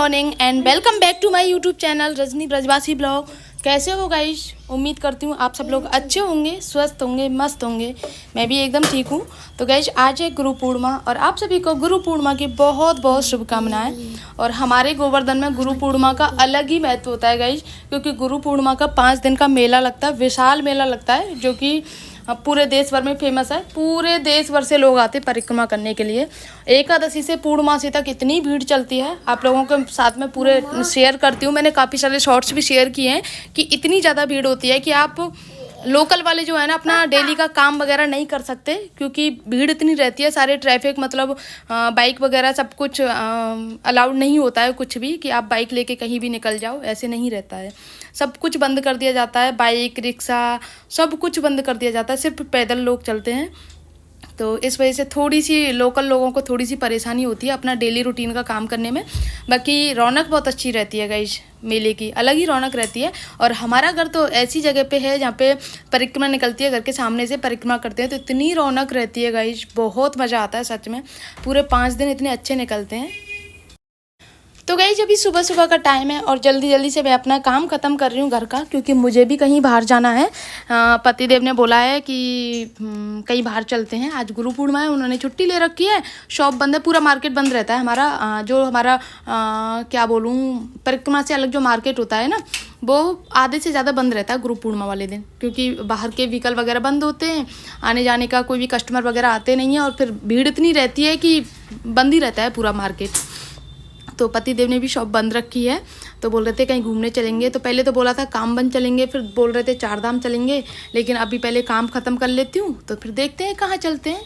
Morning and welcome back to my YouTube channel Rajni Brajwasi blog. कैसे हो guys? उम्मीद करती हूँ आप सब लोग अच्छे होंगे, स्वस्थ होंगे, मस्त होंगे। मैं भी एकदम ठीक हूँ। तो गाइस आज है गुरु पूर्णिमा और आप सभी को गुरु पूर्णिमा की बहुत बहुत शुभकामनाएं। और हमारे गोवर्धन में गुरु पूर्णिमा का अलग ही महत्व होता है गाइस, क्योंकि गुरु पूर्णिमा का 5 दिन का मेला लगता है, विशाल मेला लगता है, जो कि पूरे देश भर में फेमस है। पूरे देश भर से लोग आते परिक्रमा करने के लिए। एकादशी से पूर्णमासी तक इतनी भीड़ चलती है, आप लोगों के साथ में पूरे शेयर करती हूँ। मैंने काफ़ी सारे शॉर्ट्स भी शेयर किए हैं कि इतनी ज़्यादा भीड़ होती है कि आप लोकल वाले जो है ना अपना डेली का काम वगैरह नहीं कर सकते, क्योंकि भीड़ इतनी रहती है। सारे ट्रैफिक मतलब बाइक वगैरह सब कुछ अलाउड नहीं होता है, कुछ भी कि आप बाइक लेके कहीं भी निकल जाओ, ऐसे नहीं रहता है। सब कुछ बंद कर दिया जाता है, बाइक रिक्शा सब कुछ बंद कर दिया जाता है, सिर्फ पैदल लोग चलते हैं। तो इस वजह से थोड़ी सी लोकल लोगों को थोड़ी सी परेशानी होती है अपना डेली रूटीन का काम करने में। बाकी रौनक बहुत अच्छी रहती है गाइस, मेले की अलग ही रौनक रहती है। और हमारा घर तो ऐसी जगह पे है जहाँ पे परिक्रमा निकलती है, घर के सामने से परिक्रमा करते हैं, तो इतनी रौनक रहती है गाइस, बहुत मज़ा आता है सच में। पूरे 5 दिन इतने अच्छे निकलते हैं। तो गाइस अभी सुबह सुबह का टाइम है और जल्दी जल्दी से मैं अपना काम ख़त्म कर रही हूँ घर का, क्योंकि मुझे भी कहीं बाहर जाना है। पतिदेव ने बोला है कि कहीं बाहर चलते हैं, आज गुरु पूर्णिमा है, उन्होंने छुट्टी ले रखी है, शॉप बंद है, पूरा मार्केट बंद रहता है हमारा। जो हमारा क्या बोलूँ, परिक्रमा से अलग जो मार्केट होता है ना, वो आधे से ज़्यादा बंद रहता है गुरु पूर्णिमा वाले दिन, क्योंकि बाहर के व्हीकल वगैरह बंद होते हैं, आने जाने का कोई भी कस्टमर वगैरह आते नहीं है, और फिर भीड़ इतनी रहती है कि बंद ही रहता है पूरा मार्केट। तो पतिदेव ने भी शॉप बंद रखी है, तो बोल रहे थे कहीं घूमने चलेंगे। तो पहले तो बोला था काम बंद चलेंगे, फिर बोल रहे थे 4 धाम चलेंगे, लेकिन अभी पहले काम ख़त्म कर लेती हूँ, तो फिर देखते हैं कहाँ चलते हैं।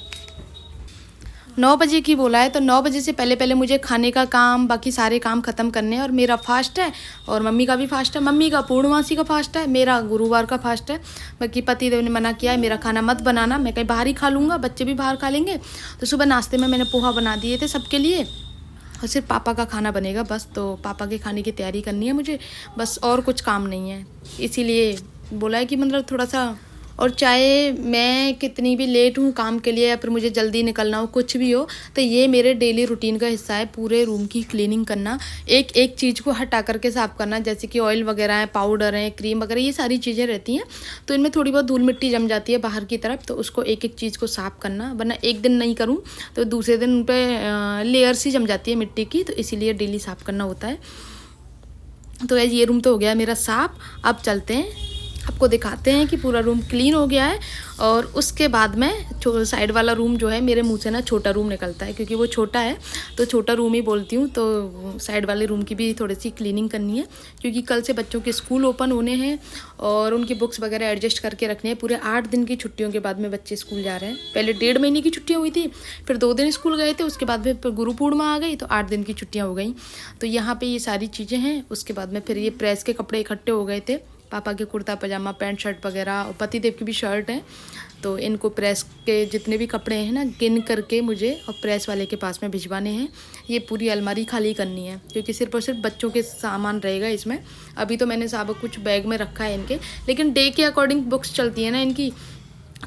9 बजे की बोला है, तो 9 बजे से पहले पहले मुझे खाने का काम, बाकी सारे काम ख़त्म करने हैं। और मेरा फास्ट है और मम्मी का भी फास्ट है। मम्मी का पूर्णमासी का फास्ट है, मेरा गुरुवार का फास्ट है। बाकी पतिदेव ने मना किया है मेरा खाना मत बनाना, मैं कहीं बाहर ही खा लूँगा, बच्चे भी बाहर खा लेंगे। तो सुबह नाश्ते में मैंने पोहा बना दिए थे सबके लिए, और सिर्फ पापा का खाना बनेगा बस। तो पापा के खाने की तैयारी करनी है मुझे बस, और कुछ काम नहीं है। इसीलिए बोला है कि मतलब थोड़ा सा, और चाहे मैं कितनी भी लेट हूँ काम के लिए या फिर मुझे जल्दी निकलना हो, कुछ भी हो, तो ये मेरे डेली रूटीन का हिस्सा है। पूरे रूम की क्लीनिंग करना, एक एक चीज़ को हटा करके साफ़ करना, जैसे कि ऑयल वगैरह है, पाउडर है, क्रीम वगैरह, ये सारी चीज़ें रहती हैं। तो इनमें थोड़ी बहुत धूल मिट्टी जम जाती है बाहर की तरफ, तो उसको एक एक चीज़ को साफ़ करना, वरना एक दिन नहीं करूँ तो दूसरे दिन उन पर लेयर्स ही जम जाती है मिट्टी की, तो इसीलिए डेली साफ़ करना होता है। तो ये रूम तो हो गया मेरा साफ़। अब चलते हैं, आपको दिखाते हैं कि पूरा रूम क्लीन हो गया है। और उसके बाद में साइड वाला रूम जो है, मेरे मुंह से ना छोटा रूम निकलता है, क्योंकि वो छोटा है तो छोटा रूम ही बोलती हूँ। तो साइड वाले रूम की भी थोड़ी सी क्लीनिंग करनी है, क्योंकि कल से बच्चों के स्कूल ओपन होने हैं और उनकी बुक्स वगैरह एडजस्ट करके रखनी है। पूरे 8 दिन की छुट्टियों के बाद में बच्चे स्कूल जा रहे हैं। पहले 1.5 महीने की छुट्टियाँ हुई थी, फिर 2 दिन स्कूल गए थे, उसके बाद में गुरु पूर्णिमा आ गई तो 8 दिन की छुट्टियाँ हो गई। तो यहाँ पर ये सारी चीज़ें हैं। उसके बाद में फिर ये प्रेस के कपड़े इकट्ठे हो गए थे, पापा के कुर्ता पजामा, पैंट शर्ट वगैरह, और पतिदेव की भी शर्ट है। तो इनको प्रेस के जितने भी कपड़े हैं ना, गिन करके मुझे और प्रेस वाले के पास में भिजवाने हैं। ये पूरी अलमारी खाली करनी है, क्योंकि सिर्फ और सिर्फ बच्चों के सामान रहेगा इसमें। अभी तो मैंने सब कुछ बैग में रखा है इनके, लेकिन डे के अकॉर्डिंग बुक्स चलती है ना इनकी,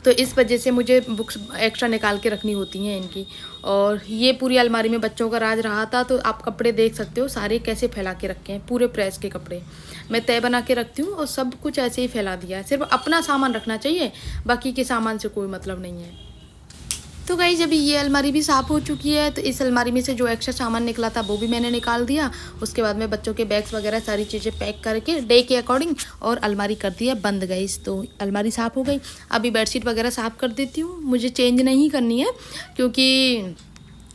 तो इस वजह से मुझे बुक्स एक्स्ट्रा निकाल के रखनी होती हैं इनकी। और ये पूरी अलमारी में बच्चों का राज रहा था। तो आप कपड़े देख सकते हो सारे कैसे फैला के रखे हैं, पूरे प्रेस के कपड़े मैं तय बना के रखती हूँ, और सब कुछ ऐसे ही फैला दिया है। सिर्फ अपना सामान रखना चाहिए, बाकी के सामान से कोई मतलब नहीं है। तो गाइस अभी ये अलमारी भी साफ़ हो चुकी है, तो इस अलमारी में से जो एक्स्ट्रा सामान निकला था वो भी मैंने निकाल दिया। उसके बाद में बच्चों के बैग्स वगैरह सारी चीज़ें पैक करके डे के अकॉर्डिंग और अलमारी कर दिया बंद गाइस। तो अलमारी साफ़ हो गई। अभी बेडशीट वगैरह साफ़ कर देती हूँ, मुझे चेंज नहीं करनी है, क्योंकि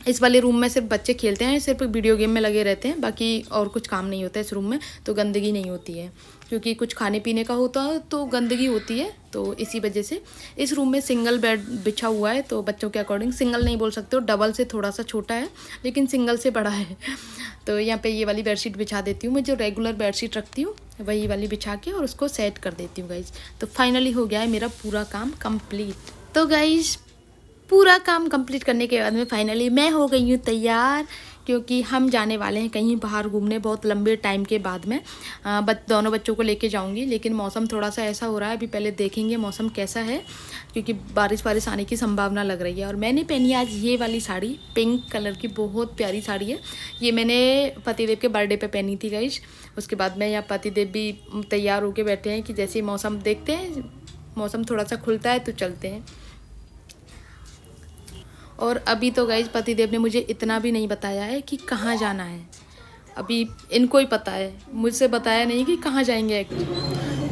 इस वाले रूम में सिर्फ बच्चे खेलते हैं, सिर्फ वीडियो गेम में लगे रहते हैं, बाकी और कुछ काम नहीं होता है इस रूम में। तो गंदगी नहीं होती है, क्योंकि कुछ खाने पीने का होता है तो गंदगी होती है। तो इसी वजह से इस रूम में सिंगल बेड बिछा हुआ है, तो बच्चों के अकॉर्डिंग सिंगल नहीं बोल सकते हो, डबल से थोड़ा सा छोटा है, लेकिन सिंगल से बड़ा है। तो यहाँ पे ये वाली बेडशीट बिछा देती हूँ, मैं जो रेगुलर बेडशीट रखती हूँ वही वाली बिछा के और उसको सेट कर देती हूँ गाइज। तो फाइनली हो गया है मेरा पूरा काम कंप्लीट। तो गाइज पूरा काम कंप्लीट करने के बाद में फाइनली मैं हो गई हूँ तैयार, क्योंकि हम जाने वाले हैं कहीं बाहर घूमने बहुत लंबे टाइम के बाद में। दोनों बच्चों को लेके जाऊंगी, लेकिन मौसम थोड़ा सा ऐसा हो रहा है, अभी पहले देखेंगे मौसम कैसा है, क्योंकि बारिश आने की संभावना लग रही है। और मैंने पहनी आज ये वाली साड़ी, पिंक कलर की बहुत प्यारी साड़ी है। ये मैंने पतिदेव के बर्थडे पे पहनी थी गाइस। उसके बाद में यहाँ पतिदेव भी तैयार होके बैठे हैं कि जैसे ही मौसम देखते हैं, मौसम थोड़ा सा खुलता है तो चलते हैं। और अभी तो गाइस पतिदेव ने मुझे इतना भी नहीं बताया है कि कहाँ जाना है। अभी इनको ही पता है, मुझसे बताया नहीं कि कहाँ जाएंगे।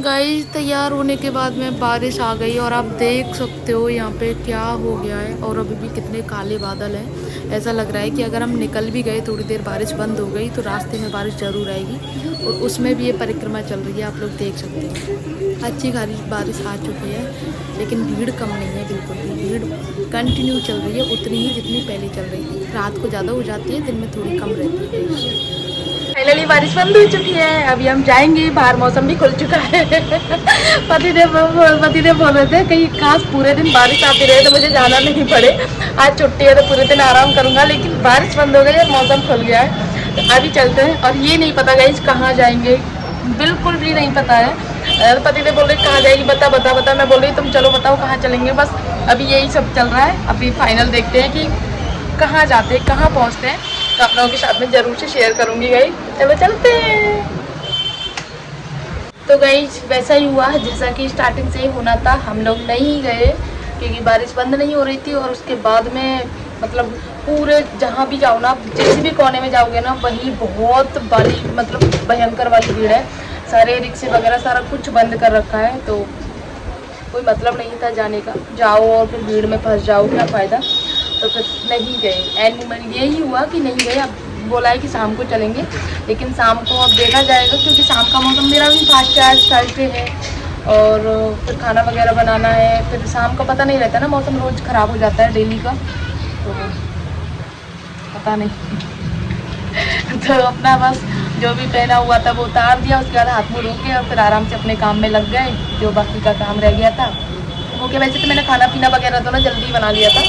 गाइस तैयार होने के बाद में बारिश आ गई और आप देख सकते हो यहाँ पे क्या हो गया है। और अभी भी कितने काले बादल हैं। ऐसा लग रहा है कि अगर हम निकल भी गए, थोड़ी देर बारिश बंद हो गई तो रास्ते में बारिश ज़रूर आएगी। और उसमें भी ये परिक्रमा चल रही है, आप लोग देख सकते हो। अच्छी खासी बारिश आ चुकी है, लेकिन भीड़ कम नहीं है, बिल्कुल भी भीड़ कंटिन्यू चल रही है, उतनी ही जितनी पहले चल रही थी। रात को ज़्यादा हो जाती है, दिन में थोड़ी कम रहती है। फाइनली बारिश बंद हो चुकी है, अभी हम जाएंगे। बाहर मौसम भी खुल चुका है। पतिदेव बोल रहे थे कहीं खास पूरे दिन बारिश आती रहे तो मुझे जाना नहीं पड़े। आज छुट्टी है तो पूरे दिन आराम करूंगा, लेकिन बारिश बंद हो गई है, मौसम खुल गया है तो अभी चलते हैं। और ये नहीं पता गाइस कहाँ जाएंगे, बिल्कुल भी नहीं पता है। पतिदेव बोल रहे कहाँ जाएगी, बता। मैं बोल रही तुम चलो बताओ कहाँ चलेंगे। बस अभी यही सब चल रहा है। अभी फाइनल देखते हैं कि कहाँ जाते हैं, कहाँ पहुँचते हैं, तो आप लोगों के साथ में ज़रूर से शेयर करूँगी गाइस। चलो चलते हैं। तो गाइस वैसा ही हुआ जैसा कि स्टार्टिंग से ही होना था। हम लोग नहीं गए क्योंकि बारिश बंद नहीं हो रही थी। और उसके बाद में मतलब पूरे जहाँ भी जाओ ना, जिस भी कोने में जाओगे ना, वहीं बहुत बड़ी मतलब भयंकर वाली भीड़ है। सारे रिक्शे वगैरह सारा कुछ बंद कर रखा है, तो कोई मतलब नहीं था जाने का। जाओ और फिर भीड़ में फंस जाओ, क्या फ़ायदा। तो फिर नहीं गए। एंड यही हुआ कि नहीं गए। अब बोला है कि शाम को चलेंगे, लेकिन शाम को अब देखा जाएगा क्योंकि शाम का मौसम मेरा भी फास्ट चार्ज थर्सडे है और फिर खाना वगैरह बनाना है। फिर शाम का पता नहीं रहता ना, मौसम रोज़ ख़राब हो जाता है डेली का, तो पता नहीं। तो अपना बस जो भी पहना हुआ था वो उतार दिया, उसके बाद हाथ मुँह धो के और फिर आराम से अपने काम में लग गए, जो बाकी का काम रह गया था। ओके, वैसे तो मैंने खाना पीना वगैरह तो ना जल्दी बना लिया था।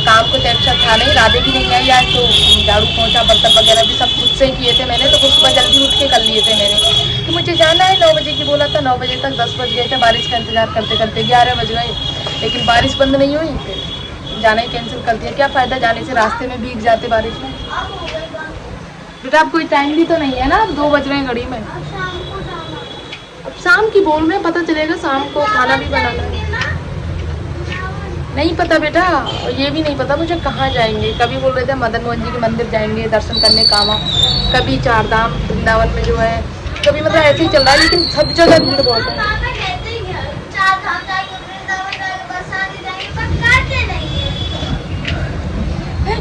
काम कुछ एक्स्ट्रा था नहीं, राधे भी नहीं आई आज, तो झाड़ू पोंछा बर्तन वगैरह भी सब खुद से ही किए थे मैंने। तो कुछ सुबह जल्दी उठ के कर लिए थे मैंने। तो मुझे जाना है 9 बजे की बोला था, 9 बजे तक 10 बज गए थे। बारिश का इंतजार करते करते 11 बज गए, लेकिन बारिश बंद नहीं हुई। फिर जाना ही कैंसिल कर दिया। क्या फ़ायदा जाने से, रास्ते में भीग जाते बारिश में। बेटा अब कोई टाइम भी तो नहीं है ना, 2 बज रहे हैं घड़ी में। अब शाम की बोल रहे हैं, पता चलेगा शाम को खाना भी बनाना है। नहीं पता बेटा, ये भी नहीं पता मुझे कहाँ जाएंगे। कभी बोल रहे थे मदन मोहन जी के मंदिर जाएंगे दर्शन करने कामा, कभी चार धाम वृंदावन में जो है, कभी मतलब ऐसे ही चल रहा है। लेकिन सब जगह भीड़ बहुत है।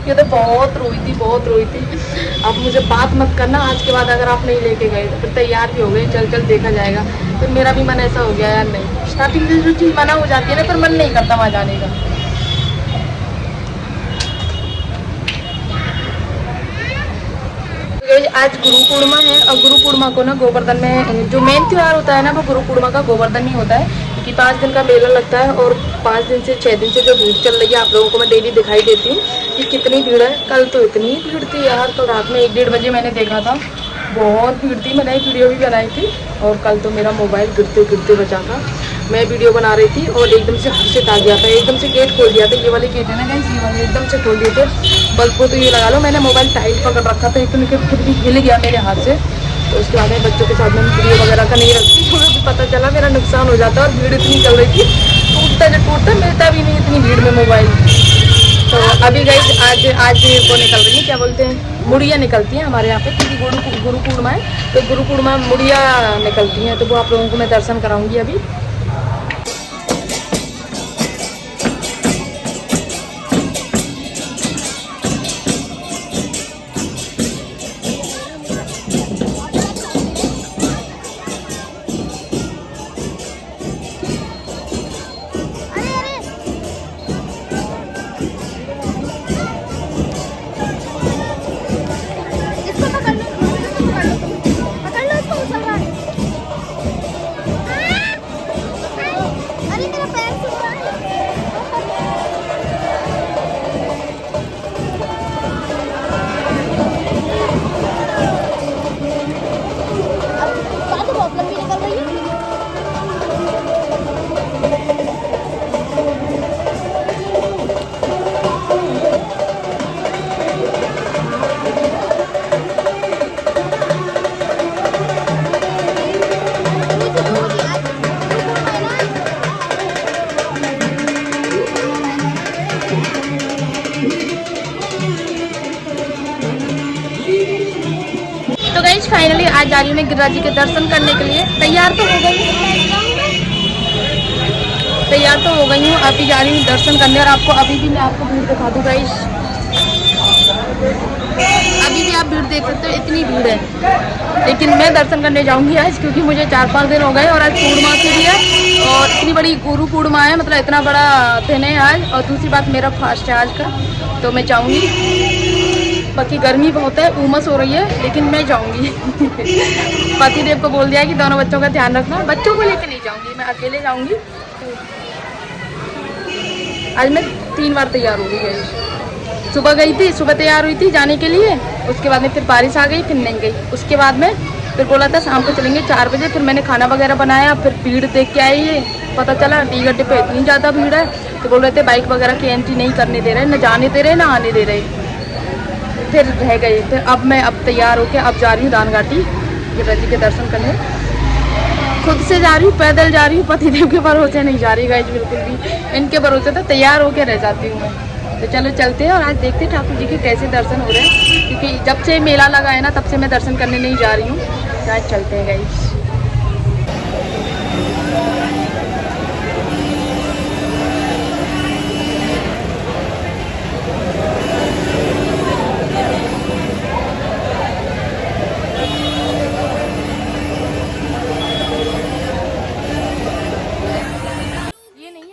ये तो बहुत रोई थी। अब मुझे बात मत करना आज के बाद, अगर आप नहीं लेके गए तो फिर तैयार भी हो गए, चल देखा जाएगा। फिर मेरा भी मन ऐसा हो गया यार, नहीं स्टार्टिंग से जो चीज़ मना हो जाती है ना, फिर मन नहीं करता वहाँ जाने का। आज गुरु पूर्णिमा है और गुरु पूर्णिमा को ना गोवर्धन में जो मेन त्यौहार होता है ना, वो गुरु पूर्णिमा का गोवर्धन ही होता है। क्योंकि 5 दिन का मेला लगता है और 5 दिन से 6 दिन से जो भीड़ चल रही है, आप लोगों को मैं डेली दिखाई देती हूँ कि कितनी भीड़ है। कल तो इतनी भीड़ थी यार, तो रात में 1-1:30 बजे मैंने देखा था, बहुत भीड़ थी। मैंने एक वीडियो भी बनाई थी और कल तो मेरा मोबाइल गिरते बचा था। मैं वीडियो बना रही थी और एकदम से हर्षित आ गया था, एकदम से गेट खोल दिया था। ये वाले गेट है ना गाइस, ये वाले एकदम से खोल दिए थे। बस वो तो ये लगा लो, मैंने मोबाइल टाइट पकड़ रखा था, एकदम खुद भी हिल गया मेरे हाथ से। तो उसके बाद में बच्चों के साथ में वीडियो वगैरह का नहीं रखती, तो मुझे पता चला मेरा नुकसान हो जाता। और भीड़ इतनी चल रही थी, टूटता मिलता भी नहीं इतनी भीड़ में मोबाइल। तो अभी गाइस आज वो निकल रही है, क्या बोलते हैं, मुड़िया निकलती हैं हमारे यहाँ पे, क्योंकि गुरु पूर्णिमा है। तो गुरु पूर्णिमा मुड़िया निकलती हैं, तो वो आप लोगों को मैं दर्शन कराऊंगी अभी। आज जा रही हूँ मैं गिरिराज जी के दर्शन करने के लिए। तैयार तो हो गई हूँ, अभी जा रही हूँ दर्शन करने। और आपको अभी भी मैं आपको भीड़ दिखा दूँ गाइस, अभी भी आप भीड़ देख सकते हो, इतनी भीड़ है। लेकिन मैं दर्शन करने जाऊंगी आज, क्योंकि मुझे 4-5 दिन हो गए और आज पूर्णिमा की भी है और इतनी बड़ी गुरु पूर्णिमा है, मतलब इतना बड़ा दिन है आज। और दूसरी बात मेरा फास्ट है आज का, तो मैं जाऊंगी। बाकी गर्मी बहुत है, उमस हो रही है, लेकिन मैं जाऊंगी। पतिदेव को बोल दिया कि दोनों बच्चों का ध्यान रखना, बच्चों को लेकर नहीं जाऊंगी, मैं अकेले जाऊंगी। आज मैं 3 बार तैयार हो गई। सुबह गई थी, सुबह तैयार हुई थी जाने के लिए, उसके बाद में फिर बारिश आ गई, फिर नहीं गई। उसके बाद में फिर बोला था शाम को चलेंगे 4 बजे। फिर मैंने खाना वगैरह बनाया, फिर भीड़ देख के आई है, पता चला टी गड्ढे पे इतनी ज़्यादा भीड़ है, तो बोल रहे थे बाइक वगैरह की एंट्री नहीं करने दे रहे, न जाने दे रहे, ना आने दे रहे। फिर रह गए। फिर अब मैं तैयार होकर अब जा रही हूँ दानघाटी गिरिराज जी के दर्शन करने। खुद से जा रही हूँ, पैदल जा रही हूँ, पतिदेव के भरोसे नहीं जा रही गाइस बिल्कुल भी। इनके भरोसे तो तैयार होकर रह जाती हूँ मैं। तो चलो चलते हैं और आज देखते हैं ठाकुर जी के कैसे दर्शन हो रहे हैं, क्योंकि जब से मेला लगा है ना तब से मैं दर्शन करने नहीं जा रही हूँ। तो आज चलते हैं गाइस।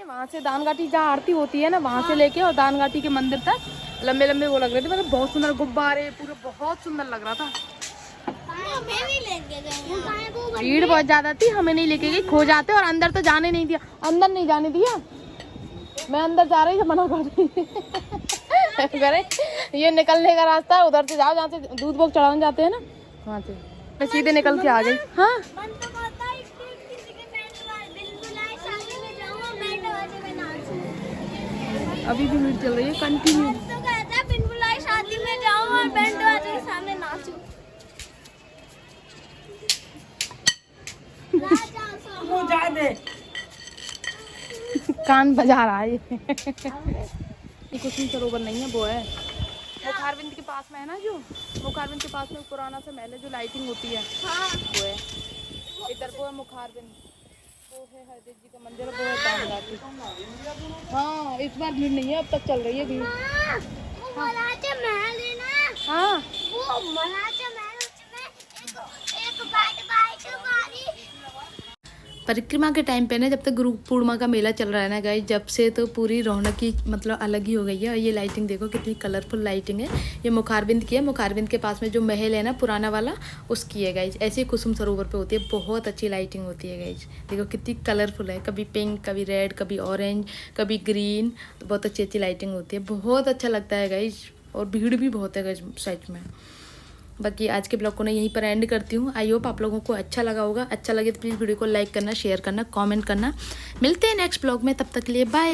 वहाँ से दानघाटी जहाँ आरती होती है ना, वहाँ से लेके और दानघाटी के मंदिर तक लंबे लंबे वो लग रहे थे, मतलब बहुत सुंदर गुब्बारे, पूरे बहुत सुंदर लग रहा था। भीड़ बहुत ज्यादा थी, हमें नहीं लेके गई, खो जाते। और अंदर तो जाने नहीं दिया, अंदर नहीं जाने दिया। मैं अंदर जा रही थी, मना कर रही ये निकलने का रास्ता है, उधर से जाओ जहाँ से दूध भोग चढ़ाने जाते हैं ना, वहाँ से मैं सीधे निकल के आ गई। हाँ अभी भी भीड़ चल रही है कंटिन्यू। तो कहता है बिन बुलाए शादी में जाऊं और बैंड बाजे के सामने नाचूं। कान बजा रहा है ये कुछ सरोवर नहीं है, वो है मुखारबिंद के पास में है ना, जो मुखारबिंद के पास में पुराना सा महल है, जो लाइटिंग होती है। हाँ वो है इधर, वो है मुखारबिंद, वो है हरदेव जी का मंदिर, वो है दानघाटी। हाँ इस बार भीड़ नहीं है, अब तक चल रही है भीड़। वो मलाचा महल है ना, हाँ वो मलाचा महल, उसमें एक बाइक वाली परिक्रमा के टाइम पे ना, जब तक गुरु पूर्णिमा का मेला चल रहा है ना गाइस, जब से तो पूरी रौनक की मतलब अलग ही हो गई है। और ये लाइटिंग देखो कितनी कलरफुल लाइटिंग है। ये मुखारबिंद की है, मुखारबिंद के पास में जो महल है ना पुराना वाला, उसकी है गाइस। ऐसे ही कुसुम सरोवर पे होती है, बहुत अच्छी लाइटिंग होती है गाइस। देखो कितनी कलरफुल है, कभी पिंक, कभी रेड, कभी ऑरेंज, कभी ग्रीन, तो बहुत अच्छी अच्छी लाइटिंग होती है, बहुत अच्छा लगता है गाइस। और भीड़ भी बहुत है गाइस सच में। बाकी आज के ब्लॉग को मैं यहीं पर एंड करती हूँ। आई होप आप लोगों को अच्छा लगा होगा। अच्छा लगे तो प्लीज़ वीडियो को लाइक करना, शेयर करना, कमेंट करना। मिलते हैं नेक्स्ट ब्लॉग में, तब तक के लिए बाय।